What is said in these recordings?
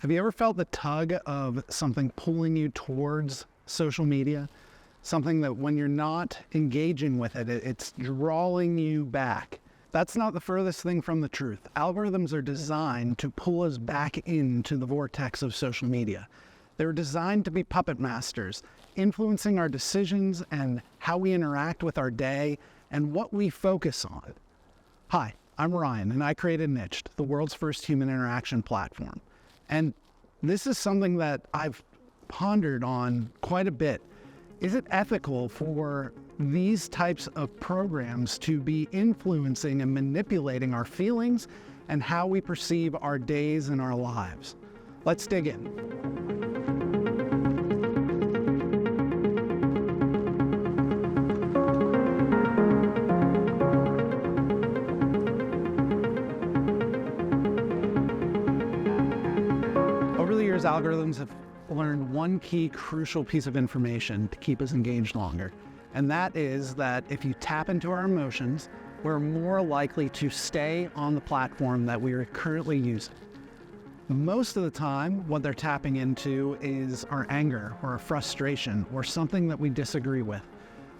Have you ever felt the tug of something pulling you towards social media? Something that when you're not engaging with it, it's drawing you back. That's not the furthest thing from the truth. Algorithms are designed to pull us back into the vortex of social media. They're designed to be puppet masters, influencing our decisions and how we interact with our day and what we focus on. Hi, I'm Ryan, and I created Niched, the world's first human interaction platform. And this is something that I've pondered on quite a bit. Is it ethical for these types of programs to be influencing and manipulating our feelings and how we perceive our days and our lives? Let's dig in. Algorithms have learned one key crucial piece of information to keep us engaged longer. And that is that if you tap into our emotions, we're more likely to stay on the platform that we are currently using. Most of the time, what they're tapping into is our anger or our frustration or something that we disagree with,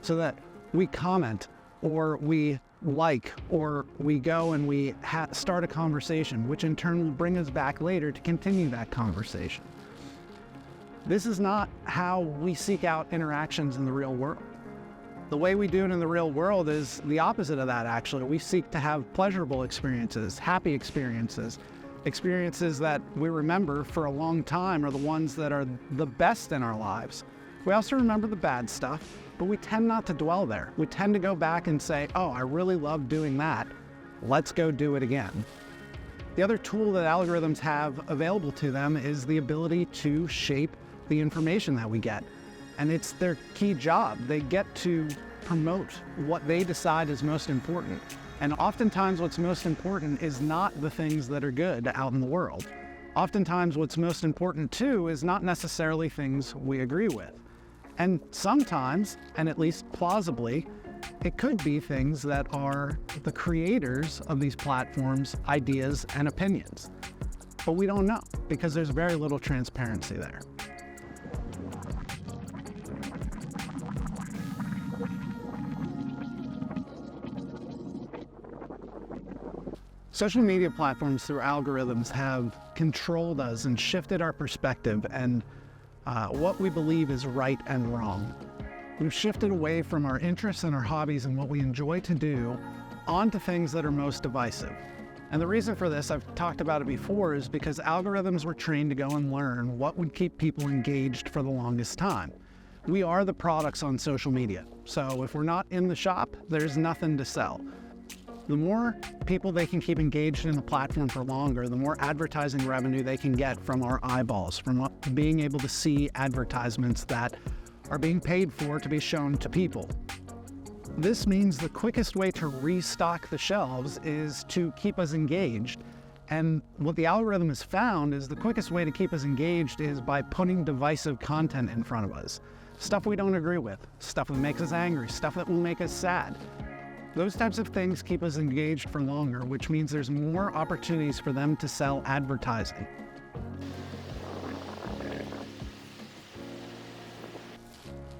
so that we comment or we like, or we go and we start a conversation, which in turn will bring us back later to continue that conversation. This is not how we seek out interactions in the real world. The way we do it in the real world is the opposite of that, actually. We seek to have pleasurable experiences, happy experiences, experiences that we remember for a long time are the ones that are the best in our lives. We also remember the bad stuff, but we tend not to dwell there. We tend to go back and say, oh, I really love doing that. Let's go do it again. The other tool that algorithms have available to them is the ability to shape the information that we get. And it's their key job. They get to promote what they decide is most important. And oftentimes what's most important is not the things that are good out in the world. Oftentimes what's most important too is not necessarily things we agree with. And sometimes, and at least plausibly, it could be things that are the creators of these platforms' ideas and opinions. But we don't know because there's very little transparency there. Social media platforms through algorithms have controlled us and shifted our perspective and what we believe is right and wrong. We've shifted away from our interests and our hobbies and what we enjoy to do onto things that are most divisive. And the reason for this, I've talked about it before, is because algorithms were trained to go and learn what would keep people engaged for the longest time. We are the products on social media. So if we're not in the shop, there's nothing to sell. The more people they can keep engaged in the platform for longer, the more advertising revenue they can get from our eyeballs, from being able to see advertisements that are being paid for to be shown to people. This means the quickest way to restock the shelves is to keep us engaged. And what the algorithm has found is the quickest way to keep us engaged is by putting divisive content in front of us. Stuff we don't agree with, stuff that makes us angry, stuff that will make us sad. Those types of things keep us engaged for longer, which means there's more opportunities for them to sell advertising.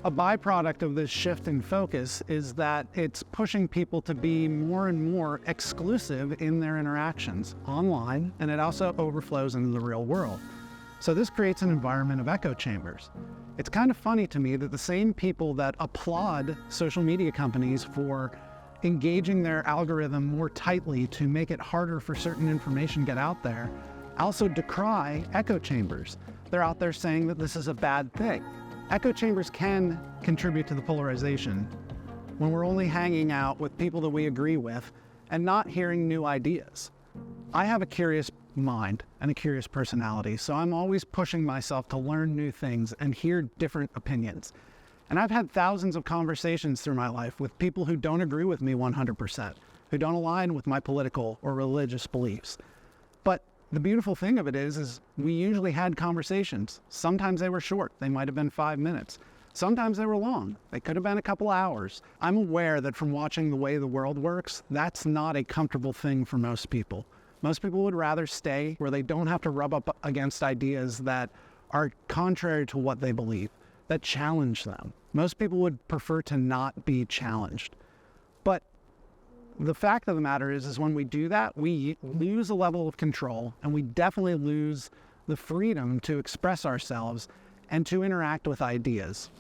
A byproduct of this shift in focus is that it's pushing people to be more and more exclusive in their interactions online, and it also overflows into the real world. So this creates an environment of echo chambers. It's kind of funny to me that the same people that applaud social media companies for engaging their algorithm more tightly to make it harder for certain information to get out there also decry echo chambers. They're out there saying that this is a bad thing. Echo chambers can contribute to the polarization when we're only hanging out with people that we agree with and not hearing new ideas. I have a curious mind and a curious personality, so I'm always pushing myself to learn new things and hear different opinions. And I've had thousands of conversations through my life with people who don't agree with me 100%, who don't align with my political or religious beliefs. But the beautiful thing of it is we usually had conversations. Sometimes they were short. They might have been 5 minutes. Sometimes they were long. They could have been a couple hours. I'm aware that from watching the way the world works, that's not a comfortable thing for most people. Most people would rather stay where they don't have to rub up against ideas that are contrary to what they believe, that challenge them. Most people would prefer to not be challenged. But the fact of the matter is when we do that, we lose a level of control, and we definitely lose the freedom to express ourselves and to interact with ideas.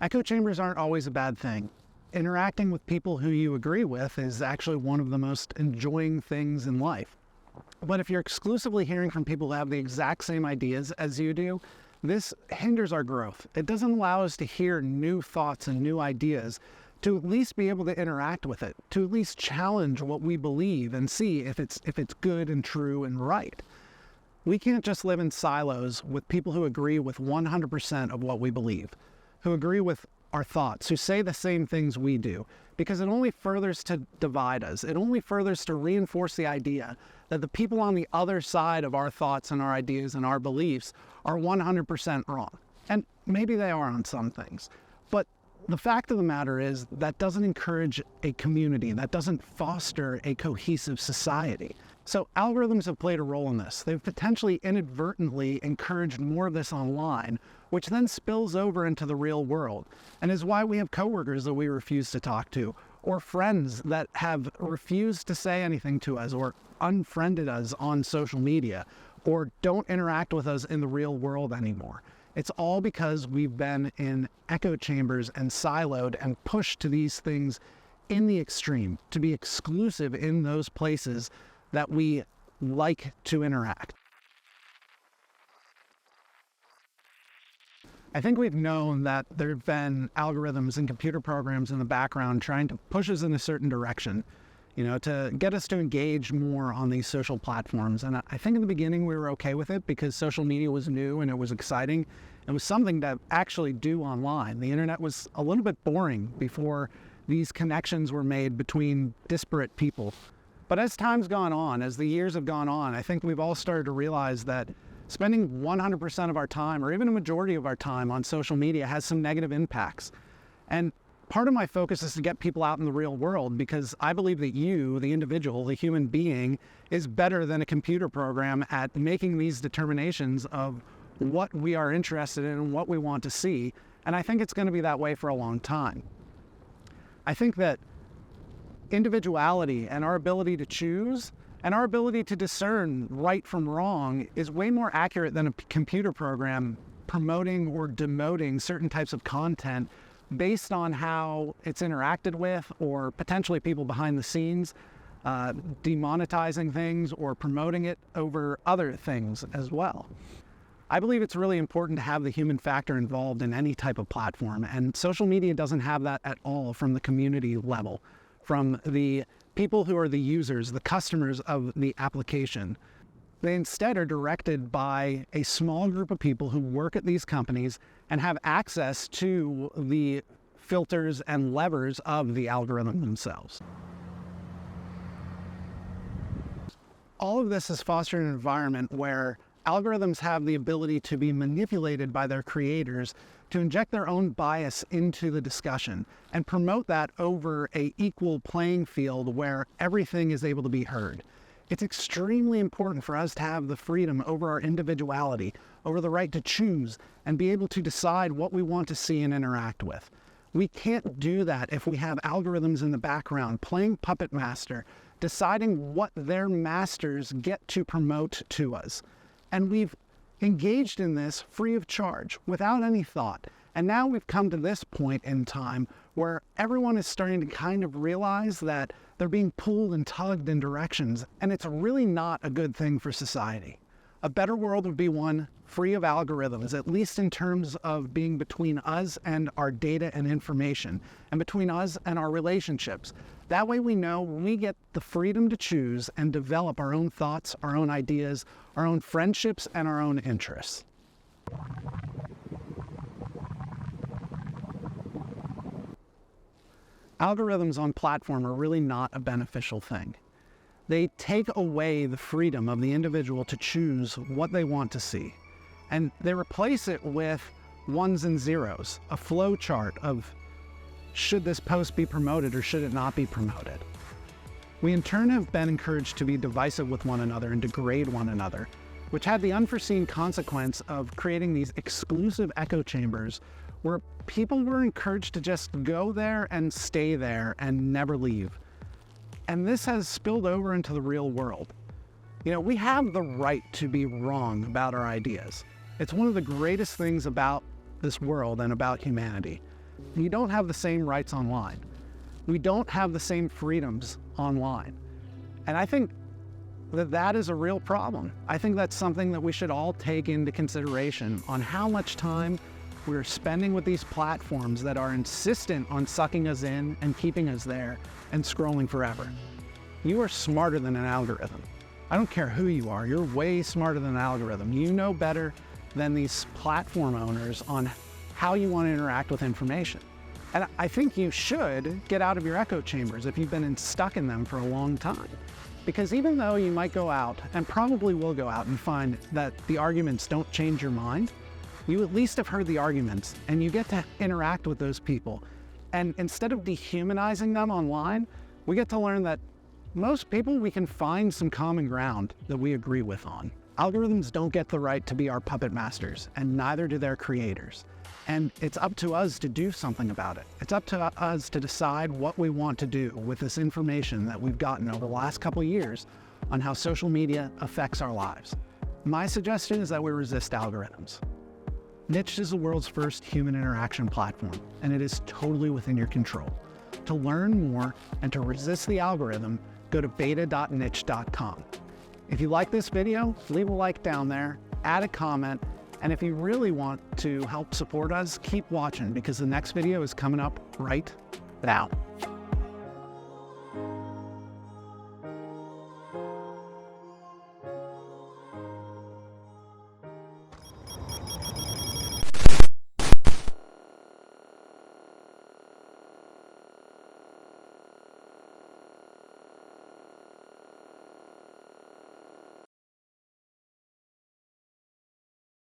Echo chambers aren't always a bad thing. Interacting with people who you agree with is actually one of the most enjoying things in life. But if you're exclusively hearing from people who have the exact same ideas as you do, this hinders our growth. It doesn't allow us to hear new thoughts and new ideas, to at least be able to interact with it, to at least challenge what we believe and see if it's good and true and right. We can't just live in silos with people who agree with 100% of what we believe, who agree with our thoughts, who say the same things we do, because it only furthers to divide us. It only furthers to reinforce the idea that the people on the other side of our thoughts and our ideas and our beliefs are 100% wrong. And maybe they are on some things. But the fact of the matter is that doesn't encourage a community. That doesn't foster a cohesive society. So algorithms have played a role in this. They've potentially inadvertently encouraged more of this online, which then spills over into the real world, and is why we have coworkers that we refuse to talk to, or friends that have refused to say anything to us, or unfriended us on social media, or don't interact with us in the real world anymore. It's all because we've been in echo chambers and siloed and pushed to these things in the extreme, to be exclusive in those places that we like to interact. I think we've known that there have been algorithms and computer programs in the background trying to push us in a certain direction, to get us to engage more on these social platforms. And I think in the beginning we were okay with it because social media was new and it was exciting. It was something to actually do online. The internet was a little bit boring before these connections were made between disparate people. But as time's gone on, as the years have gone on, I think we've all started to realize that spending 100% of our time, or even a majority of our time on social media, has some negative impacts. And part of my focus is to get people out in the real world, because I believe that you, the individual, the human being, is better than a computer program at making these determinations of what we are interested in and what we want to see. And I think it's going to be that way for a long time. I think that individuality and our ability to choose and our ability to discern right from wrong is way more accurate than a computer program promoting or demoting certain types of content based on how it's interacted with, or potentially people behind the scenes demonetizing things or promoting it over other things as well. I believe it's really important to have the human factor involved in any type of platform, and social media doesn't have that at all from the community level, from the people who are the users, the customers of the application. They instead are directed by a small group of people who work at these companies and have access to the filters and levers of the algorithm themselves. All of this has fostered an environment where algorithms have the ability to be manipulated by their creators to inject their own bias into the discussion and promote that over an equal playing field where everything is able to be heard. It's extremely important for us to have the freedom over our individuality, over the right to choose and be able to decide what we want to see and interact with. We can't do that if we have algorithms in the background playing puppet master, deciding what their masters get to promote to us. And we've engaged in this free of charge, without any thought. And now we've come to this point in time where everyone is starting to kind of realize that they're being pulled and tugged in directions, and it's really not a good thing for society. A better world would be one free of algorithms, at least in terms of being between us and our data and information, and between us and our relationships. That way we know we get the freedom to choose and develop our own thoughts, our own ideas, our own friendships, and our own interests. Algorithms on platform are really not a beneficial thing. They take away the freedom of the individual to choose what they want to see. And they replace it with ones and zeros, a flow chart of should this post be promoted or should it not be promoted. We in turn have been encouraged to be divisive with one another and degrade one another, which had the unforeseen consequence of creating these exclusive echo chambers where people were encouraged to just go there and stay there and never leave. And this has spilled over into the real world. We have the right to be wrong about our ideas. It's one of the greatest things about this world and about humanity. You don't have the same rights online. We don't have the same freedoms online. And I think that is a real problem. I think that's something that we should all take into consideration on how much time we're spending with these platforms that are insistent on sucking us in and keeping us there and scrolling forever. You are smarter than an algorithm. I don't care who you are, you're way smarter than an algorithm. You know better than these platform owners on how you want to interact with information. And I think you should get out of your echo chambers if you've been stuck in them for a long time. Because even though you might go out, and probably will go out and find that the arguments don't change your mind, you at least have heard the arguments and you get to interact with those people. And instead of dehumanizing them online, we get to learn that most people we can find some common ground that we agree with on. Algorithms don't get the right to be our puppet masters, and neither do their creators. And it's up to us to do something about it. It's up to us to decide what we want to do with this information that we've gotten over the last couple of years on how social media affects our lives. My suggestion is that we resist algorithms. Niche is the world's first human interaction platform, and it is totally within your control. To learn more and to resist the algorithm, go to beta.niche.com. If you like this video, leave a like down there, add a comment, and if you really want to help support us, keep watching because the next video is coming up right now.